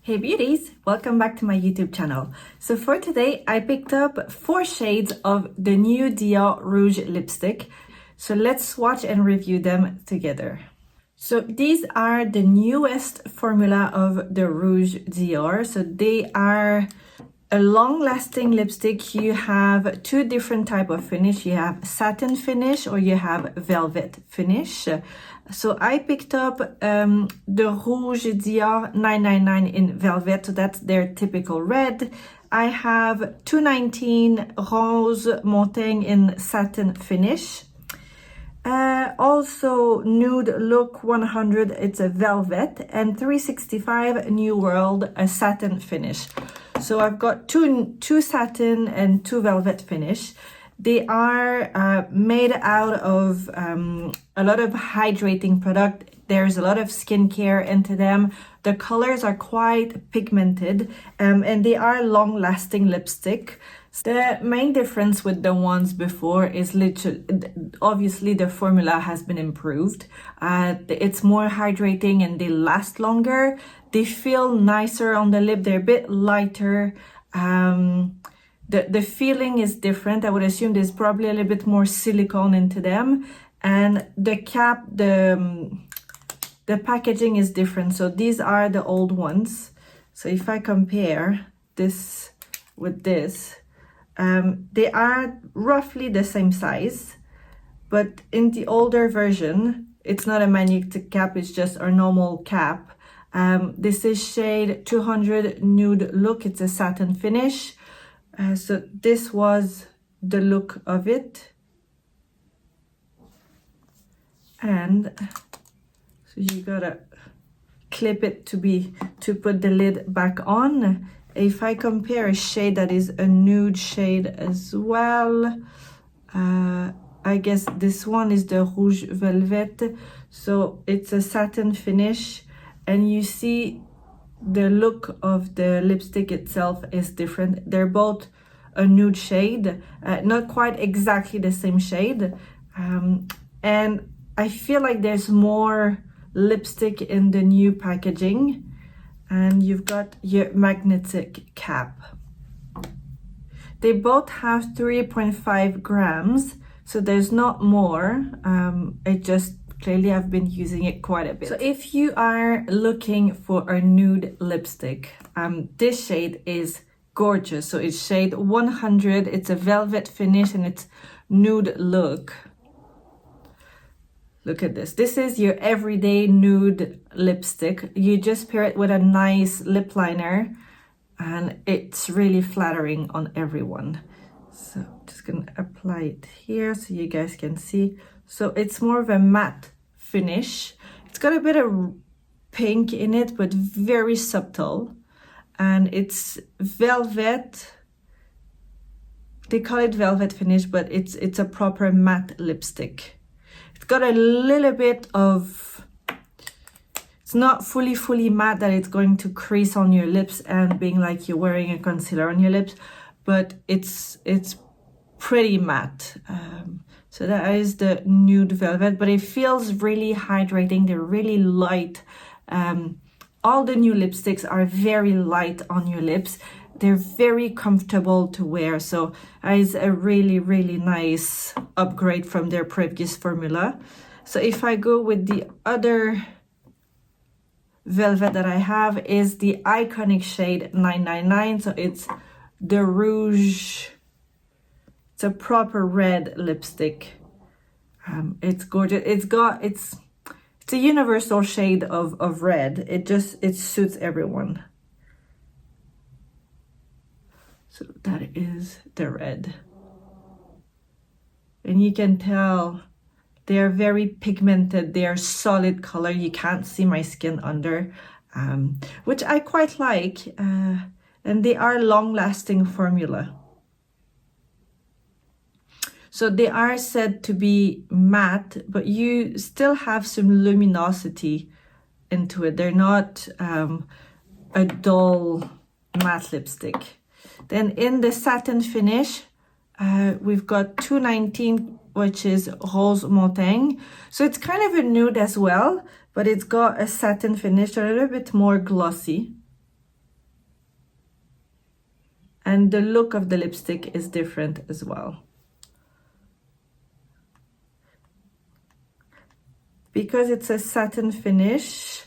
Hey beauties, welcome back to my YouTube channel. So for today, I picked up 4 shades of the new Dior Rouge Lipstick. So let's swatch and review them together. So these are the newest formula of the Rouge Dior. So they are a long-lasting lipstick. You have 2 different type of finish. You have satin finish or you have velvet finish. So I picked up the Rouge Dior 999 in velvet. So that's their typical red. I have 219 Rose Montaigne in satin finish. Also Nude Look 100, it's a velvet, and 365 New World, a satin finish. So I've got two satin and 2 velvet finish. They are made out of a lot of hydrating product. There's a lot of skincare into them. The colors are quite pigmented and they are long-lasting lipstick. The main difference with the ones before is literally, obviously the formula has been improved. It's more hydrating and they last longer. They feel nicer on the lip. They're a bit lighter. The feeling is different. I would assume there's probably a little bit more silicone into them. And the cap, the packaging is different. So these are the old ones. So if I compare this with this, they are roughly the same size, but in the older version, it's not a magnetic cap, it's just our normal cap. This is shade 200 Nude Look, it's a satin finish. So this was the look of it. And so you gotta clip it to put the lid back on. If I compare a shade that is a nude shade as well, I guess this one is the Rouge Velvet. So it's a satin finish, and you see the look of the lipstick itself is different. They're both a nude shade, not quite exactly the same shade. And I feel like there's more lipstick in the new packaging. And you've got your magnetic cap. They both have 3.5 grams, so there's not more. It just clearly I've been using it quite a bit. So if you are looking for a nude lipstick, this shade is gorgeous. So it's shade 100. It's a velvet finish and it's Nude Look. Look at this. This is your everyday nude lipstick. You just pair it with a nice lip liner and it's really flattering on everyone. So I'm just going to apply it here so you guys can see. So it's more of a matte finish. It's got a bit of pink in it, but very subtle. And it's velvet. They call it velvet finish, but it's a proper matte lipstick. It's got a little bit of, it's not fully matte that it's going to crease on your lips and being like you're wearing a concealer on your lips, but it's pretty matte. So that is the Nude Velvet, but it feels really hydrating. They're really light. All the new lipsticks are very light on your lips. They're very comfortable to wear, so it's a really nice upgrade from their previous formula. So if I go with the other velvet that I have is the iconic shade 999. So it's the Rouge. It's a proper red lipstick. It's gorgeous. It's a universal shade of red. It suits everyone. So that is the red. And you can tell they are very pigmented. They are solid color. You can't see my skin under, which I quite like. And they are long-lasting formula. So they are said to be matte, but you still have some luminosity into it. They're not a dull matte lipstick. Then in the satin finish, we've got 219, which is Rose Montaigne. So it's kind of a nude as well, but it's got a satin finish, so a little bit more glossy. and the look of the lipstick is different as well. Because it's a satin finish,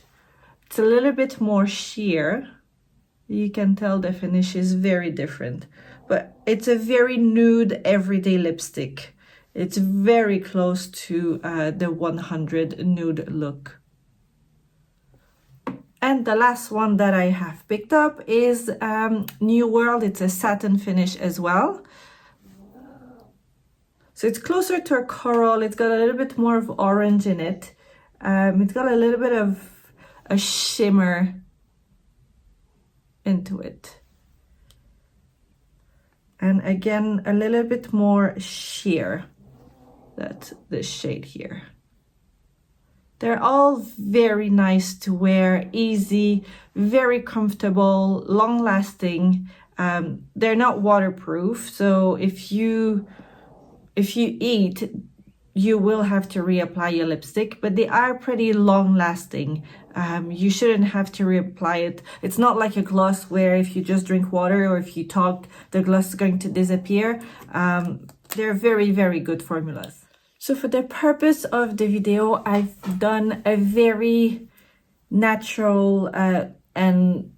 it's a little bit more sheer. You can tell the finish is very different, but it's a very nude everyday lipstick. It's very close to the 100 nude look. And the last one that I have picked up is New World. It's a satin finish as well. So it's closer to a coral. It's got a little bit more of orange in it. It's got a little bit of a shimmer into it. And again, a little bit more sheer. That's this shade here. They're all very nice to wear, easy, very comfortable, long lasting. They're not waterproof, so if you eat, you will have to reapply your lipstick, but they are pretty long lasting. You shouldn't have to reapply it. It's not like a gloss where if you just drink water or if you talk, the gloss is going to disappear. They're very, very good formulas. So for the purpose of the video, I've done a very natural and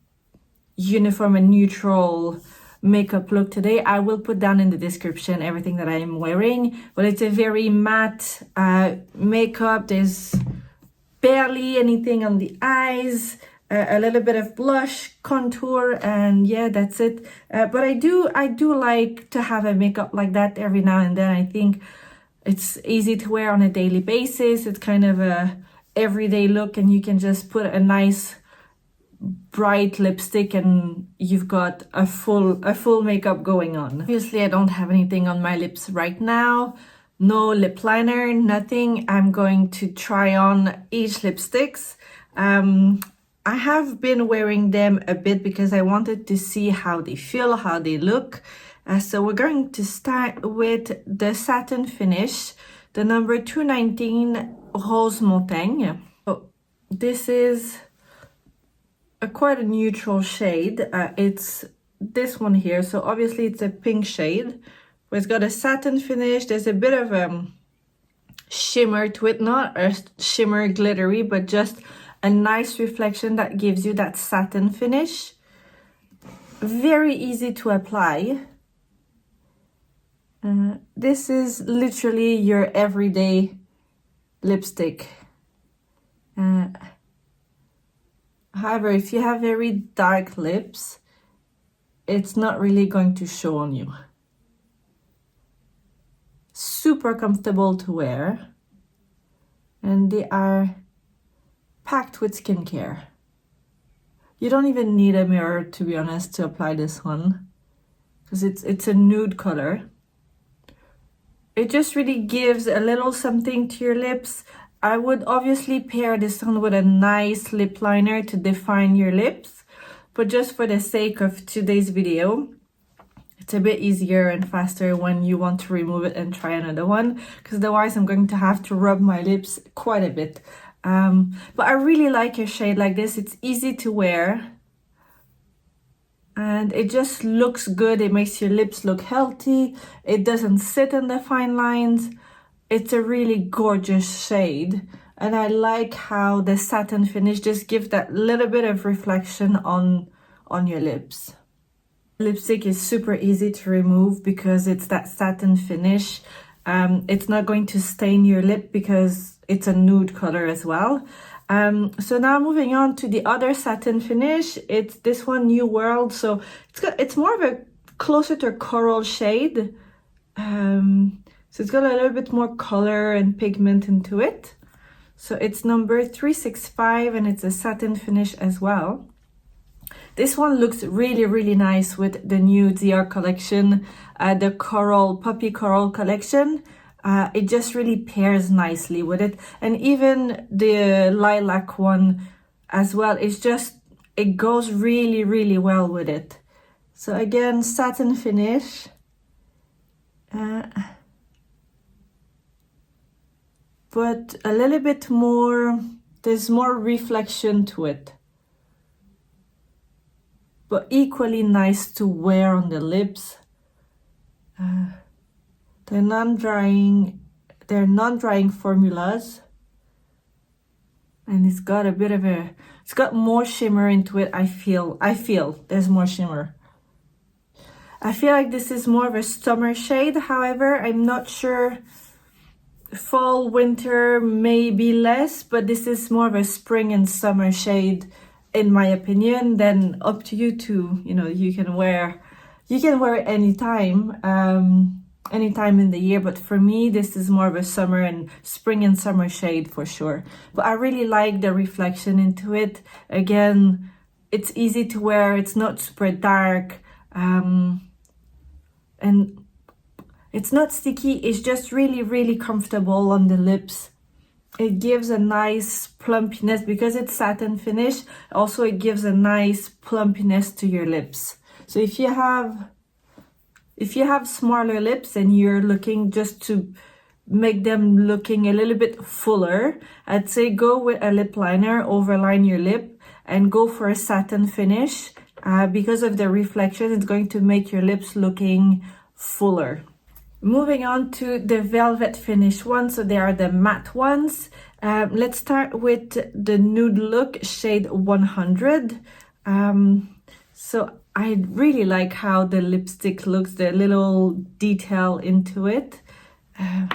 uniform and neutral makeup look today. I will put down in the description everything that I am wearing, but it's a very matte makeup. There's barely anything on the eyes, a little bit of blush, contour, and yeah, that's it. But I do like to have a makeup like that every now and then. I think it's easy to wear on a daily basis. It's kind of a everyday look, and you can just put a nice bright lipstick and you've got a full makeup going on. Obviously, I don't have anything on my lips right now. No lip liner, nothing. I'm going to try on each lipsticks. I have been wearing them a bit because I wanted to see how they feel, how they look. So we're going to start with the satin finish, the number 219 Rose Montagne. So this is quite a neutral shade. It's this one here, so obviously it's a pink shade, but it's got a satin finish. There's a bit of shimmer to it, not a shimmer glittery, but just a nice reflection that gives you that satin finish. Very easy to apply. This is literally your everyday lipstick. However, if you have very dark lips, it's not really going to show on you. Super comfortable to wear, and they are packed with skincare. You don't even need a mirror, to be honest, to apply this one, because it's a nude color. It just really gives a little something to your lips. I would obviously pair this on with a nice lip liner to define your lips, but just for the sake of today's video, it's a bit easier and faster when you want to remove it and try another one, because otherwise I'm going to have to rub my lips quite a bit. But I really like a shade like this. It's easy to wear and it just looks good. It makes your lips look healthy. It doesn't sit in the fine lines. It's a really gorgeous shade, and I like how the satin finish just gives that little bit of reflection on your lips. Lipstick is super easy to remove because it's that satin finish. It's not going to stain your lip because it's a nude color as well. So now moving on to the other satin finish, it's this one, New World. So it's more of a closer to a coral shade. So it's got a little bit more color and pigment into it. So it's number 365 and it's a satin finish as well. This one looks really, really nice with the new Dior collection, the coral, puppy coral collection. It just really pairs nicely with it. And even the lilac one as well, it goes really, really well with it. So again, satin finish. But a little bit more, there's more reflection to it. but equally nice to wear on the lips. They're non-drying formulas, and it's got a bit of it's got more shimmer into it. I feel there's more shimmer. I feel like this is more of a summer shade. However, I'm not sure. Fall, winter, maybe less, but this is more of a spring and summer shade, in my opinion. Then up to you to, you can wear it anytime in the year. But for me, this is more of a spring and summer shade for sure. But I really like the reflection into it. Again, it's easy to wear. It's not super dark, and it's not sticky. It's just really, really comfortable on the lips. It gives a nice plumpiness because it's satin finish. Also, it gives a nice plumpiness to your lips. So if you have smaller lips and you're looking just to make them looking a little bit fuller, I'd say go with a lip liner, overline your lip, and go for a satin finish. Because of the reflection, it's going to make your lips looking fuller. Moving on to the velvet finish ones, so they are the matte ones. Let's start with the Nude Look shade 100. So I really like how the lipstick looks, the little detail into it. The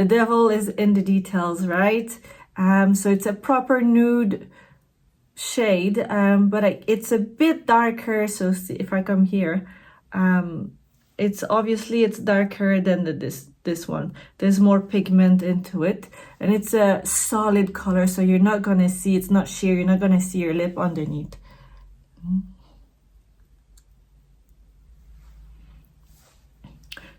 devil is in the details, right? So it's a proper nude shade, but it's a bit darker. So see, if I come here, it's darker than this one. There's more pigment into it, and it's a solid color, so you're not gonna see, it's not sheer, you're not gonna see your lip underneath.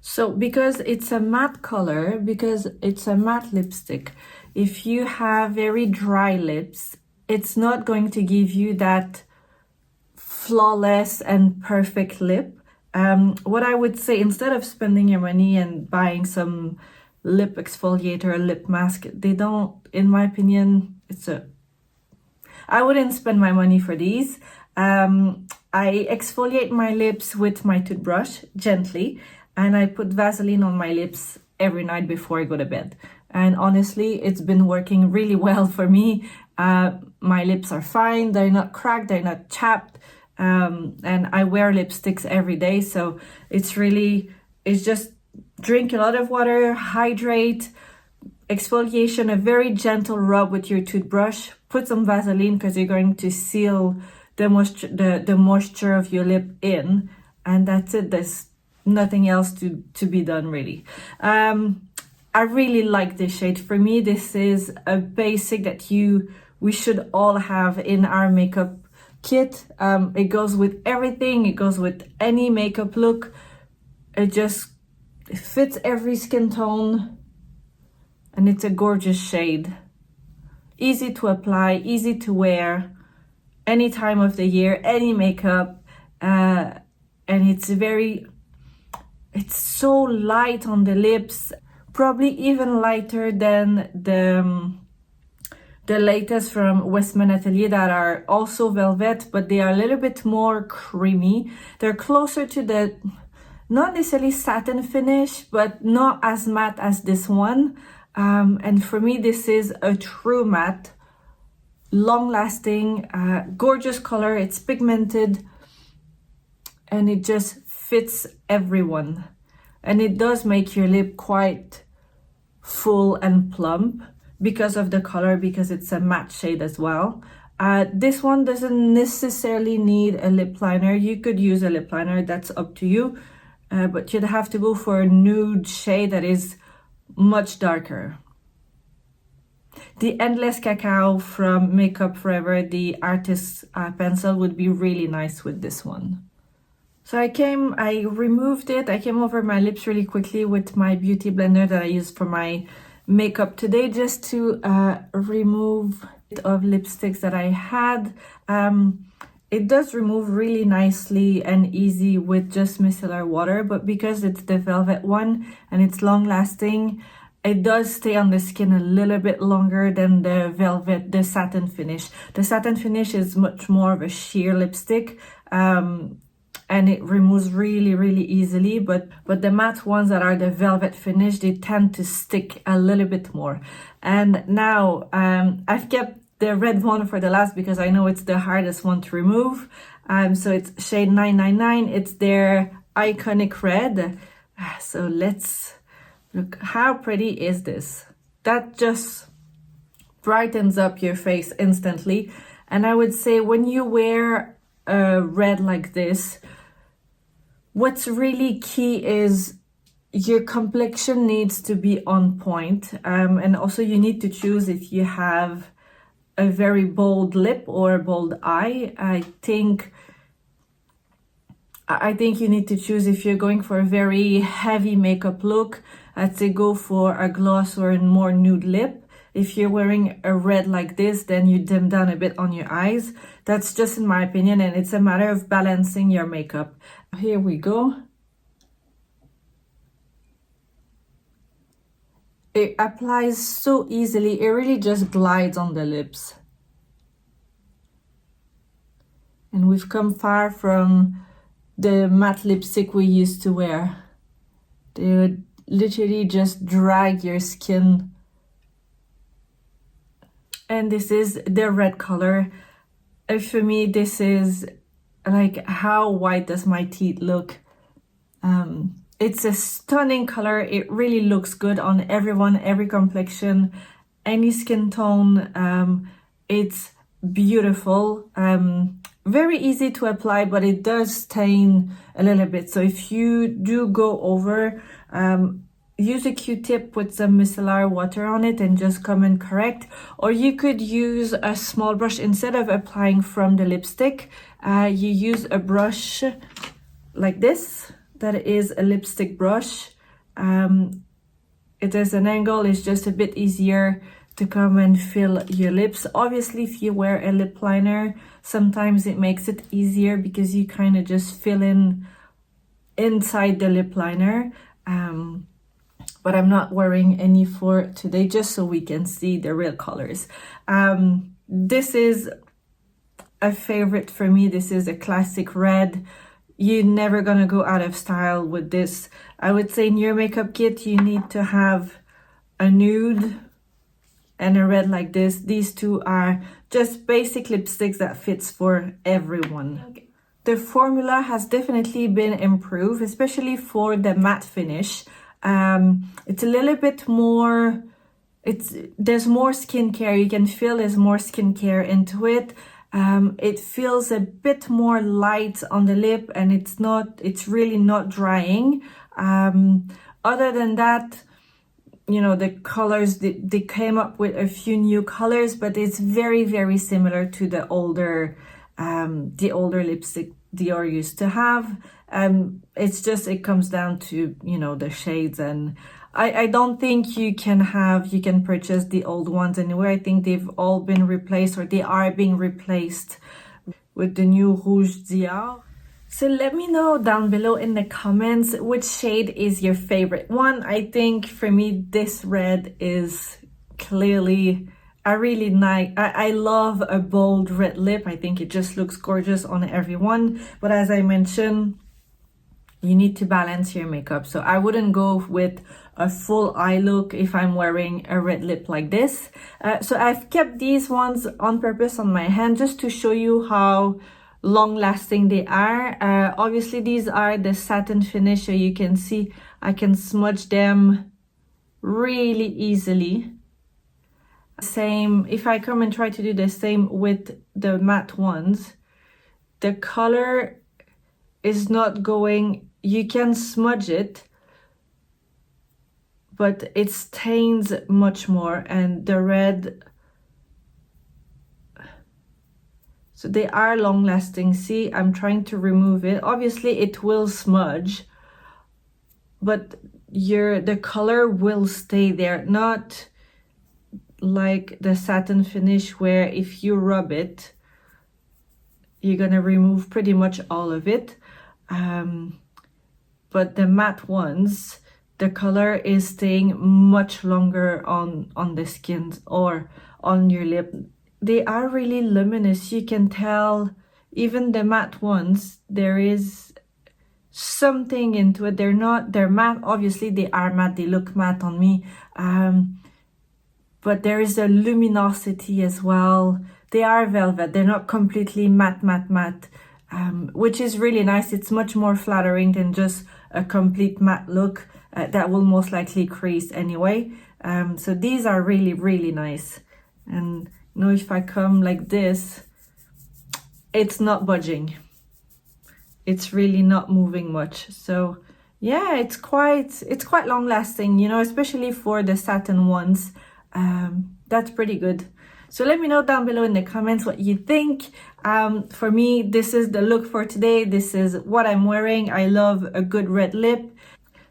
So because it's a matte color, because it's a matte lipstick, if you have very dry lips, it's not going to give you that flawless and perfect lip. What I would say, instead of spending your money and buying some lip exfoliator or lip mask, they don't, in my opinion, I wouldn't spend my money for these. I exfoliate my lips with my toothbrush gently, and I put Vaseline on my lips every night before I go to bed. And honestly, it's been working really well for me. My lips are fine, they're not cracked, they're not chapped. And I wear lipsticks every day, so it's just drink a lot of water, hydrate, exfoliation, a very gentle rub with your toothbrush, put some Vaseline because you're going to seal the moisture of your lip in, and that's it. There's nothing else to be done really. I really like this shade. For me, this is a basic that we should all have in our makeup kit. It goes with everything. It goes with any makeup look. It fits every skin tone, and it's a gorgeous shade. Easy to apply, easy to wear, any time of the year, any makeup, and it's so light on the lips, probably even lighter than the latest from Westman Atelier that are also velvet, but they are a little bit more creamy. They're closer to the, not necessarily satin finish, but not as matte as this one. And for me, this is a true matte, long-lasting, gorgeous color. It's pigmented, and it just fits everyone. And it does make your lip quite full and plump because of the color, because it's a matte shade as well. This one doesn't necessarily need a lip liner. You could use a lip liner, that's up to you, but you'd have to go for a nude shade that is much darker. The Endless Cacao from Makeup Forever, the artist's pencil, would be really nice with this one. So I removed it. I came over my lips really quickly with my beauty blender that I used for my makeup today, just to remove it of lipsticks that I had. It does remove really nicely and easy with just micellar water, but because it's the velvet one and it's long lasting, it does stay on the skin a little bit longer than the satin finish. The satin finish is much more of a sheer lipstick, and it removes really easily, but the matte ones that are the velvet finish, they tend to stick a little bit more. And now I've kept the red one for the last because I know it's the hardest one to remove. So it's shade 999. It's their iconic red. So let's look. How pretty is this? That just brightens up your face instantly. And I would say when you wear a red like this, what's really key is your complexion needs to be on point. And also you need to choose if you have a very bold lip or a bold eye. I think you need to choose if you're going for a very heavy makeup look. I'd say go for a gloss or a more nude lip. If you're wearing a red like this, then you dim down a bit on your eyes. That's just in my opinion, and it's a matter of balancing your makeup. Here we go. It applies so easily. It really just glides on the lips. And we've come far from the matte lipstick we used to wear. They would literally just drag your skin. And this is the red color. For me, this is like, how white does my teeth look? It's a stunning color. It really looks good on everyone, every complexion, any skin tone. It's beautiful. Very easy to apply, but it does stain a little bit. So if you do go over, use a Q-tip, put some micellar water on it and just come and correct. Or you could use a small brush. Instead of applying from the lipstick, you use a brush like this. That is a lipstick brush. It has an angle, it's just a bit easier to come and fill your lips. Obviously, if you wear a lip liner, sometimes it makes it easier because you kind of just fill in inside the lip liner. But I'm not wearing any for today, just so we can see the real colors. This is a favorite for me. This is a classic red. You're never gonna go out of style with this. I would say in your makeup kit, you need to have a nude and a red like this. These two are just basic lipsticks that fits for everyone. Okay. The formula has definitely been improved, especially for the matte finish. It's a little bit more, there's more skincare. You can feel there's more skincare into it. It feels a bit more light on the lip, and it's really not drying. Other than that, you know, the colors, they came up with a few new colors, but it's very similar to the older lipstick Dior used to have. It's just, it comes down to, you know, the shades, and I don't think you can purchase the old ones anywhere. I think they've all been replaced, or they are being replaced with the new Rouge Dior. So let me know down below in the comments which shade is your favorite one. I think for me, this red is clearly, I love a bold red lip. I think it just looks gorgeous on everyone. But as I mentioned, you need to balance your makeup. So I wouldn't go with a full eye look if I'm wearing a red lip like this. So I've kept these ones on purpose on my hand just to show you how long lasting they are. Obviously these are the satin finish, so you can see I can smudge them really easily. Same, if I come and try to do the same with the matte ones, the color is not going, you can smudge it, but it stains much more. And the red, so they are long lasting. See, I'm trying to remove it. Obviously it will smudge, but the color will stay there, not like the satin finish where if you rub it, you're gonna remove pretty much all of it. But the matte ones, the color is staying much longer on the skin or on your lip. They are really luminous. You can tell, even the matte ones, there is something into it. They're matte, obviously they are matte, they look matte on me, but there is a luminosity as well. They are velvet, they're not completely matte, which is really nice. It's much more flattering than just a complete matte look that will most likely crease anyway. So these are really, really nice. And you know, if I come like this, it's not budging. It's really not moving much. So yeah, it's quite long lasting, you know, especially for the satin ones. That's pretty good. So let me know down below in the comments what you think. For me, this is the look for today. This is what I'm wearing. I love a good red lip.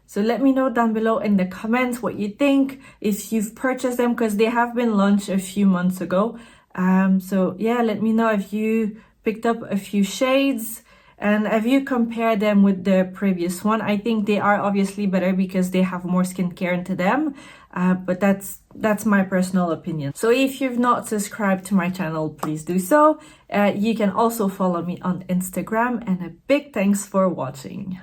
So let me know down below in the comments what you think, if you've purchased them, because they have been launched a few months ago. So yeah, let me know if you picked up a few shades and have you compared them with the previous one. I think they are obviously better because they have more skincare into them, but that's my personal opinion. So if you've not subscribed to my channel, please do so. You can also follow me on Instagram, and a big thanks for watching.